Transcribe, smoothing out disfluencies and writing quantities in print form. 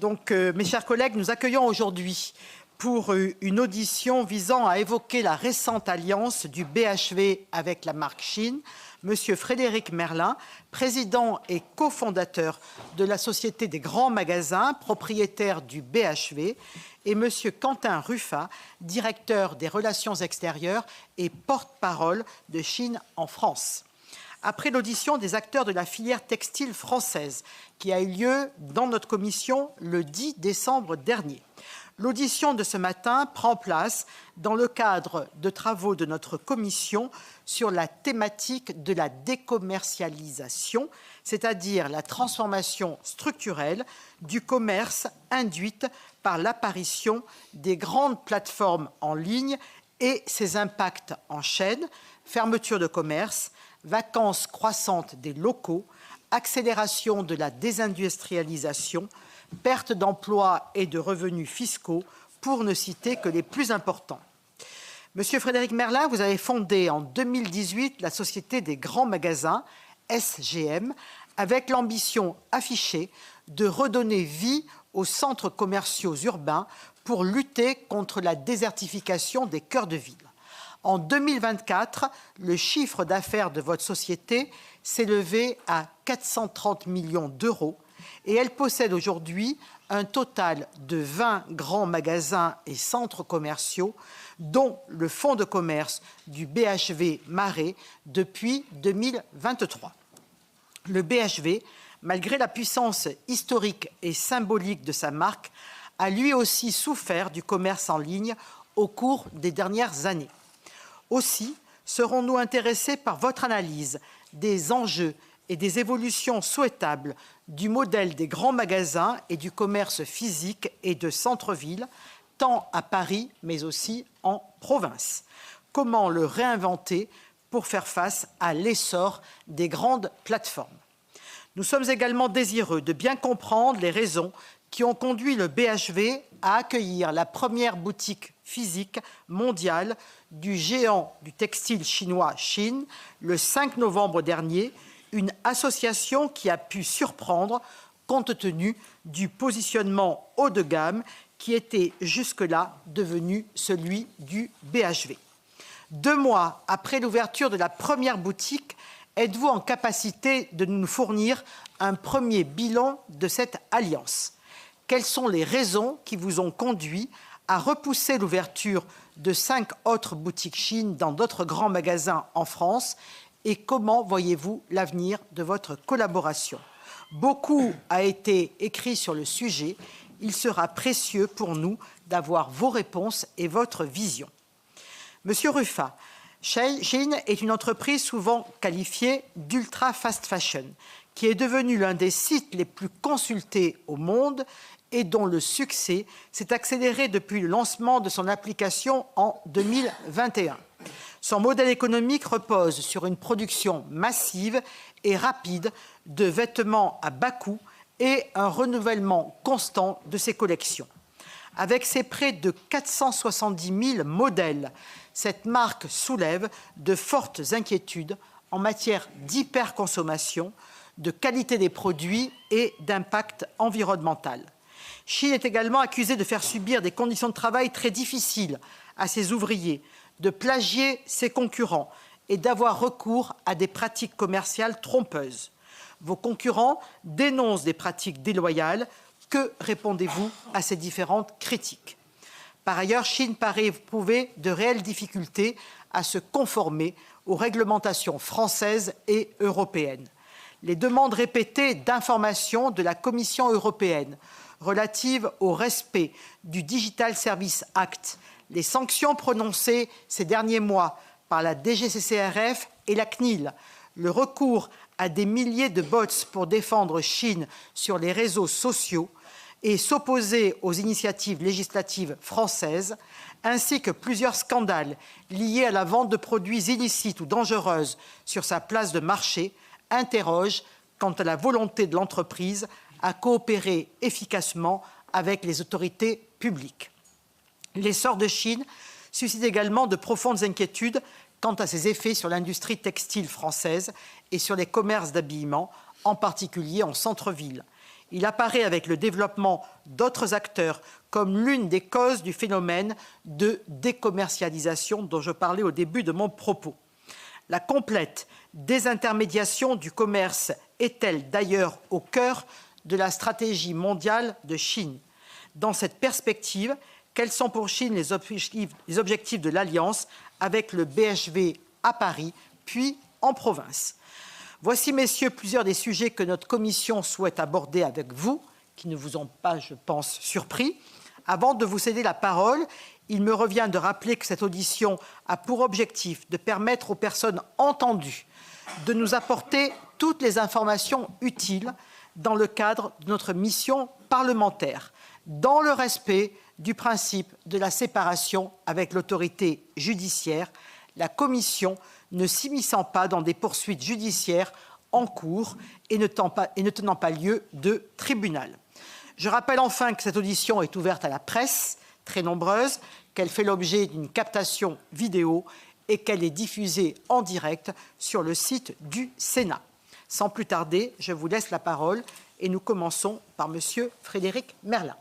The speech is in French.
Mes chers collègues, nous accueillons aujourd'hui pour une audition visant à évoquer la récente alliance du BHV avec la marque Shein, Monsieur Frédéric Merlin, président et cofondateur de la Société des grands magasins, propriétaire du BHV, et Monsieur Quentin Ruffat, directeur des relations extérieures et porte-parole de Shein en France. Après l'audition des acteurs de la filière textile française qui a eu lieu dans notre commission le 10 décembre dernier, l'audition de ce matin prend place dans le cadre de travaux de notre commission sur la thématique de la décommercialisation, c'est-à-dire la transformation structurelle du commerce induite par l'apparition des grandes plateformes en ligne et ses impacts en chaîne, fermeture de commerce, vacances croissantes des locaux, accélération de la désindustrialisation, perte d'emplois et de revenus fiscaux, pour ne citer que les plus importants. Monsieur Frédéric Merlin, vous avez fondé en 2018 la Société des grands magasins, SGM, avec l'ambition affichée de redonner vie aux centres commerciaux urbains pour lutter contre la désertification des cœurs de ville. En 2024, le chiffre d'affaires de votre société s'est élevé à 430 millions d'euros et elle possède aujourd'hui un total de 20 grands magasins et centres commerciaux, dont le fonds de commerce du BHV Marais depuis 2023. Le BHV, malgré la puissance historique et symbolique de sa marque, a lui aussi souffert du commerce en ligne au cours des dernières années. Aussi, serons-nous intéressés par votre analyse des enjeux et des évolutions souhaitables du modèle des grands magasins et du commerce physique et de centre-ville, tant à Paris, mais aussi en province. Comment le réinventer pour faire face à l'essor des grandes plateformes? Nous sommes également désireux de bien comprendre les raisons qui ont conduit le BHV à accueillir la première boutique physique mondiale du géant du textile chinois Shein le 5 novembre dernier, une association qui a pu surprendre compte tenu du positionnement haut de gamme qui était jusque-là devenu celui du BHV. 2 mois après l'ouverture de la première boutique, êtes-vous en capacité de nous fournir un premier bilan de cette alliance? Quelles sont les raisons qui vous ont conduit à repousser l'ouverture de 5 autres boutiques Shein dans d'autres grands magasins en France? Et comment voyez-vous l'avenir de votre collaboration? Beaucoup a été écrit sur le sujet. Il sera précieux pour nous d'avoir vos réponses et votre vision. Monsieur Ruffat, Shein est une entreprise souvent qualifiée d'ultra fast fashion, qui est devenue l'un des sites les plus consultés au monde et dont le succès s'est accéléré depuis le lancement de son application en 2021. Son modèle économique repose sur une production massive et rapide de vêtements à bas coût et un renouvellement constant de ses collections. Avec ses près de 470 000 modèles, cette marque soulève de fortes inquiétudes en matière d'hyperconsommation, de qualité des produits et d'impact environnemental. Shein est également accusée de faire subir des conditions de travail très difficiles à ses ouvriers, de plagier ses concurrents et d'avoir recours à des pratiques commerciales trompeuses. Vos concurrents dénoncent des pratiques déloyales. Que répondez-vous à ces différentes critiques? Par ailleurs, Shein paraît éprouver de réelles difficultés à se conformer aux réglementations françaises et européennes. Les demandes répétées d'informations de la Commission européenne relatives au respect du Digital Services Act, les sanctions prononcées ces derniers mois par la DGCCRF et la CNIL, le recours à des milliers de bots pour défendre Shein sur les réseaux sociaux et s'opposer aux initiatives législatives françaises, ainsi que plusieurs scandales liés à la vente de produits illicites ou dangereuses sur sa place de marché, interrogent quant à la volonté de l'entreprise à coopérer efficacement avec les autorités publiques. L'essor de Shein suscite également de profondes inquiétudes quant à ses effets sur l'industrie textile française et sur les commerces d'habillement, en particulier en centre-ville. Il apparaît avec le développement d'autres acteurs comme l'une des causes du phénomène de décommercialisation dont je parlais au début de mon propos. La complète désintermédiation du commerce est-elle d'ailleurs au cœur de la stratégie mondiale de Chine? Dans cette perspective, quels sont pour Chine les objectifs de l'Alliance avec le BHV à Paris, puis en province? Voici, messieurs, plusieurs des sujets que notre commission souhaite aborder avec vous, qui ne vous ont pas, je pense, surpris. Avant de vous céder la parole, il me revient de rappeler que cette audition a pour objectif de permettre aux personnes entendues de nous apporter toutes les informations utiles dans le cadre de notre mission parlementaire, dans le respect du principe de la séparation avec l'autorité judiciaire, la Commission ne s'immisçant pas dans des poursuites judiciaires en cours et ne tenant pas lieu de tribunal. Je rappelle enfin que cette audition est ouverte à la presse, très nombreuse, qu'elle fait l'objet d'une captation vidéo et qu'elle est diffusée en direct sur le site du Sénat. Sans plus tarder, je vous laisse la parole et nous commençons par Monsieur Frédéric Merlin.